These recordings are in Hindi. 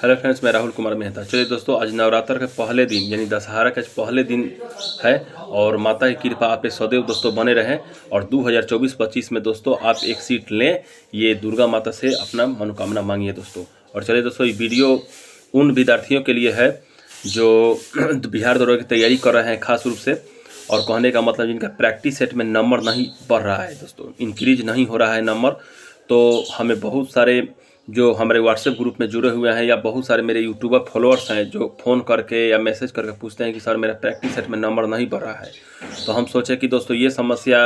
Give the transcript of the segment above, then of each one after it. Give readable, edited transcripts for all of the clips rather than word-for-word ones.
हेलो फ्रेंड्स, मैं राहुल कुमार मेहता। चलिए दोस्तों, आज नवरात्र के पहले दिन यानी दशहरा के पहले दिन है और माता की कृपा आप पे सदैव दोस्तों बने रहें। और 2024-25 में दोस्तों आप एक सीट लें, ये दुर्गा माता से अपना मनोकामना मांगिए दोस्तों। और चलिए दोस्तों, ये वीडियो उन विद्यार्थियों के लिए है जो बिहार दौरे की तैयारी कर रहे हैं खास रूप से, और कहने का मतलब जिनका प्रैक्टिस सेट में नंबर नहीं बढ़ रहा है दोस्तों, इंक्रीज नहीं हो रहा है नंबर। तो हमें बहुत सारे जो हमारे व्हाट्सएप ग्रुप में जुड़े हुए हैं या बहुत सारे मेरे यूट्यूबर फॉलोअर्स हैं जो फ़ोन करके या मैसेज करके पूछते हैं कि सर मेरा प्रैक्टिस सेट में नंबर नहीं बढ़ रहा है। तो हम सोचे कि दोस्तों ये समस्या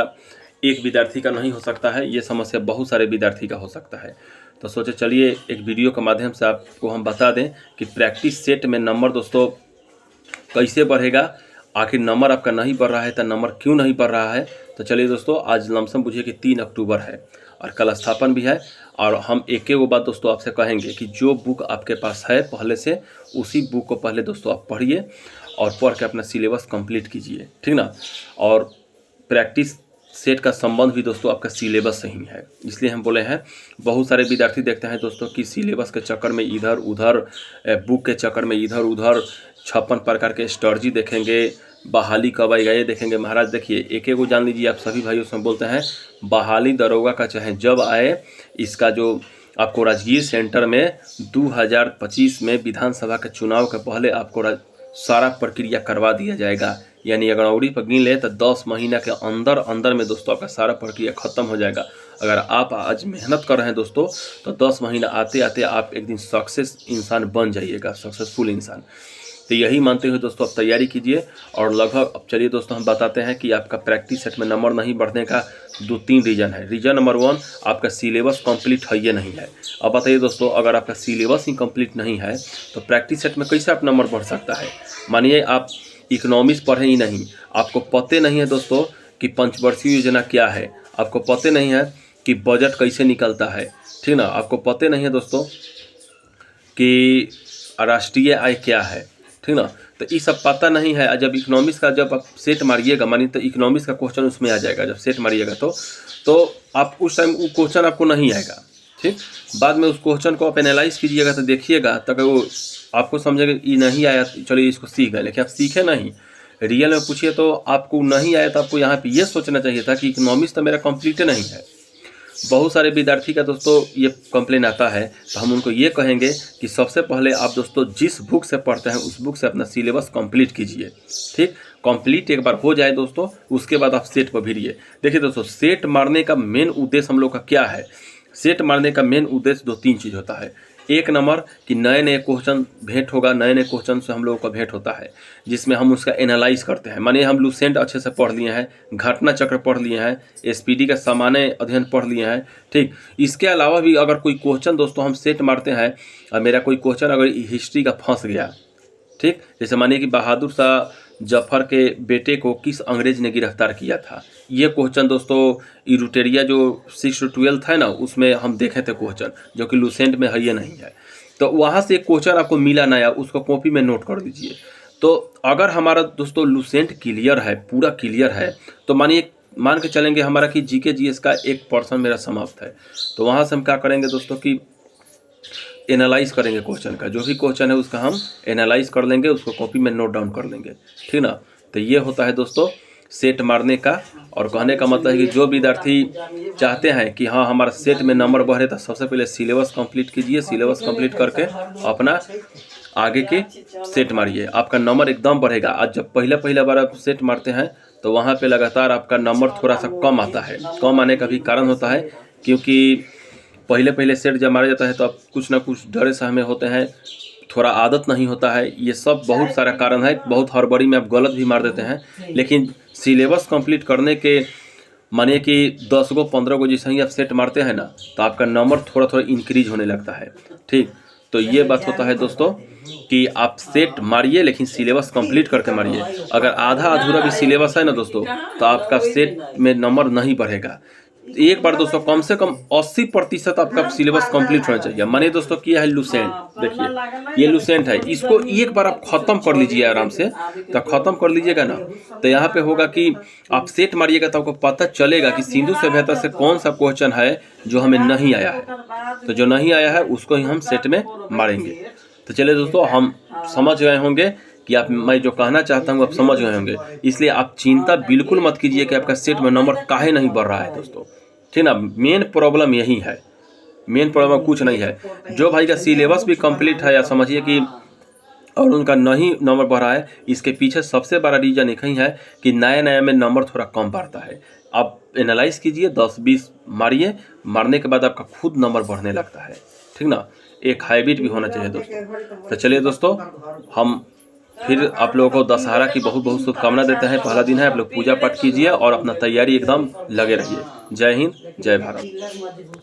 एक विद्यार्थी का नहीं हो सकता है, ये समस्या बहुत सारे विद्यार्थी का हो सकता है। तो सोचे चलिए एक वीडियो के माध्यम से आपको हम बता दें कि प्रैक्टिस सेट में नंबर दोस्तों कैसे बढ़ेगा, आखिर नंबर आपका नहीं बढ़ रहा है तो नंबर क्यों नहीं बढ़ रहा है। तो चलिए दोस्तों, आज लमसम बुझिए कि 3 अक्टूबर है और कल स्थापन भी है। और हम एक वो बात दोस्तों आपसे कहेंगे कि जो बुक आपके पास है पहले से, उसी बुक को पहले दोस्तों आप पढ़िए और पढ़ के अपना सिलेबस कंप्लीट कीजिए, ठीक ना। और प्रैक्टिस सेट का संबंध भी दोस्तों आपका सिलेबस से ही है, इसलिए हम बोले हैं। बहुत सारे विद्यार्थी देखते हैं दोस्तों कि सिलेबस के चक्कर में इधर उधर, बुक के चक्कर में इधर उधर 56 प्रकार के स्ट्रेटजी देखेंगे, बहाली कब आएगा ये देखेंगे। महाराज देखिए, एक एक जान लीजिए, आप सभी भाइयों से बोलते हैं, बहाली दरोगा का चाहे जब आए, इसका जो आपको राजगीर सेंटर में 2025 में विधानसभा के चुनाव के पहले आपको सारा प्रक्रिया करवा दिया जाएगा। यानी अगर अगड़ौड़ी पर गिन ले तो 10 महीना के अंदर अंदर में दोस्तों आपका सारा प्रक्रिया खत्म हो जाएगा। अगर आप आज मेहनत कर रहे हैं दोस्तों, तो 10 महीना आते आते आप एक दिन सक्सेस इंसान बन जाइएगा, सक्सेसफुल इंसान। तो यही मानते हुए दोस्तों आप तैयारी कीजिए। और लगभग अब चलिए दोस्तों हम बताते हैं कि आपका प्रैक्टिस सेट में नंबर नहीं बढ़ने का 2-3 रीज़न है। रीज़न नंबर 1, आपका सिलेबस कंप्लीट है ये नहीं है। अब बताइए दोस्तों, अगर आपका सिलेबस ही कंप्लीट नहीं है तो प्रैक्टिस सेट में कैसे आप नंबर बढ़ सकता है। मानिए आप इकोनॉमिक्स पढ़े ही नहीं, आपको पते नहीं है दोस्तों कि पंचवर्षीय योजना क्या है, आपको पते नहीं है कि बजट कैसे निकलता है, ठीक ना, आपको पते नहीं है दोस्तों कि राष्ट्रीय आय क्या है, ठीक ना। तो ये सब पता नहीं है। जब इकोनॉमिक्स का जब आप सेट मारिएगा, मानिए तो इकोनॉमिक्स का क्वेश्चन उसमें आ जाएगा, जब सेट मारिएगा तो आप उस टाइम वो क्वेश्चन आपको नहीं आएगा, ठीक। बाद में उस क्वेश्चन को आप एनालाइज कीजिएगा तो देखिएगा, तक वो आपको समझेगा ये नहीं आया, चलिए इसको सीख गए, लेकिन आप सीखे नहीं। रियल में पूछिए तो आपको नहीं आया, तो आपको यहाँ पे ये सोचना चाहिए था कि इकोनॉमिक्स तो मेरा कंप्लीट नहीं है। बहुत सारे विद्यार्थी का दोस्तों ये कंप्लेन आता है, तो हम उनको ये कहेंगे कि सबसे पहले आप दोस्तों जिस बुक से पढ़ते हैं उस बुक से अपना सिलेबस कंप्लीट कीजिए, ठीक। कंप्लीट एक बार हो जाए दोस्तों, उसके बाद आप सेट पर भिड़िए। देखिए दोस्तों, सेट मारने का मेन उद्देश्य हम लोग का क्या है। सेट मारने का मेन उद्देश्य 2-3 चीज़ होता है। एक नंबर कि नए नए क्वेश्चन भेंट होगा, नए नए क्वेश्चन से हम लोगों का भेंट होता है, जिसमें हम उसका एनालाइज करते हैं। मानिए हम लुसेंट अच्छे से पढ़ लिए हैं, घटना चक्र पढ़ लिए हैं, एसपीडी का सामान्य अध्ययन पढ़ लिए हैं, ठीक। इसके अलावा भी अगर कोई क्वेश्चन दोस्तों हम सेट मारते हैं, और मेरा कोई क्वेश्चन अगर हिस्ट्री का फंस गया, ठीक, जैसे मानिए कि बहादुर शाह जफर के बेटे को किस अंग्रेज ने गिरफ्तार किया था, ये क्वेश्चन दोस्तों इरुटेरिया जो 6 to 12 है ना, उसमें हम देखे थे क्वेश्चन, जो कि लुसेंट में है ये नहीं है। तो वहाँ से एक क्वेश्चन आपको मिला नया, उसको कॉपी में नोट कर दीजिए। तो अगर हमारा दोस्तों लुसेंट क्लियर है, पूरा क्लियर है, तो मानिए मान के चलेंगे हमारा कि जीके जीएस का 1% मेरा समाप्त है, तो वहाँ से हम क्या करेंगे दोस्तों कि एनालाइज करेंगे क्वेश्चन का, जो भी क्वेश्चन है उसका हम एनालाइज कर लेंगे, उसको कॉपी में नोट डाउन कर लेंगे, ठीक ना। तो ये होता है दोस्तों सेट मारने का। और कहने का मतलब है कि जो विद्यार्थी चाहते हैं कि हाँ हमारा सेट में नंबर बढ़े, तो सबसे पहले सिलेबस कंप्लीट कीजिए। सिलेबस कंप्लीट करके अपना आगे के सेट मारिए, आपका नंबर एकदम बढ़ेगा। आज जब पहला बार आप सेट मारते हैं तो वहाँ पे लगातार आपका नंबर थोड़ा सा कम आता है। कम आने का भी कारण होता है क्योंकि पहले सेट जब मारा जाता है तो आप कुछ ना कुछ डरे सहमे होते हैं, थोड़ा आदत नहीं होता है, ये सब बहुत सारा कारण है। बहुत हड़बड़ी में आप गलत भी मार देते हैं, लेकिन सिलेबस कंप्लीट करने के मानिए कि 10 गो 15 गो जैसे ही आप सेट मारते हैं ना, तो आपका नंबर थोड़ा थोड़ा इंक्रीज होने लगता है, ठीक। तो ये बात होता है दोस्तों कि आप सेट मारिए, लेकिन सिलेबस कंप्लीट करके मारिए। अगर आधा अधूरा भी सिलेबस है ना दोस्तों, तो आपका सेट में नंबर नहीं बढ़ेगा। एक बार दोस्तों कम से कम 80% आपका सिलेबस कंप्लीट होना चाहिए। मानिए दोस्तों कि यह है लुसेंट, देखिए ये लुसेंट है, इसको एक बार आप खत्म कर लीजिए आराम से। तो खत्म कर लीजिएगा ना, तो यहाँ पे होगा कि आप सेट मारिएगा तो आपको पता चलेगा कि सिंधु सभ्यता से कौन सा क्वेश्चन है जो हमें नहीं आया है। तो जो नहीं आया है उसको ही हम सेट में मारेंगे। तो चलिए दोस्तों, हम समझ गए होंगे कि मैं जो कहना चाहता हूँ आप समझ गए होंगे। इसलिए आप चिंता बिल्कुल मत कीजिए कि आपका सेट में नंबर काहे नहीं बढ़ रहा है दोस्तों, ठीक ना। मेन प्रॉब्लम यही है, मेन प्रॉब्लम कुछ नहीं है। जो भाई का सिलेबस भी कंप्लीट है या समझिए कि और उनका नहीं नंबर बढ़ा है, इसके पीछे सबसे बड़ा रीज़न एक ही है कि नया में नंबर थोड़ा कम बढ़ता है। आप एनालाइज कीजिए, 10-20 मारिए, मारने के बाद आपका खुद नंबर बढ़ने लगता है, ठीक ना। एक हैबिट भी होना चाहिए दोस्तों। तो चलिए दोस्तों, हम फिर आप लोगों को दशहरा की बहुत बहुत शुभकामना देते हैं। पहला दिन है, आप लोग पूजा पाठ कीजिए और अपना तैयारी एकदम लगे रहिए। जय हिंद, जय भारत।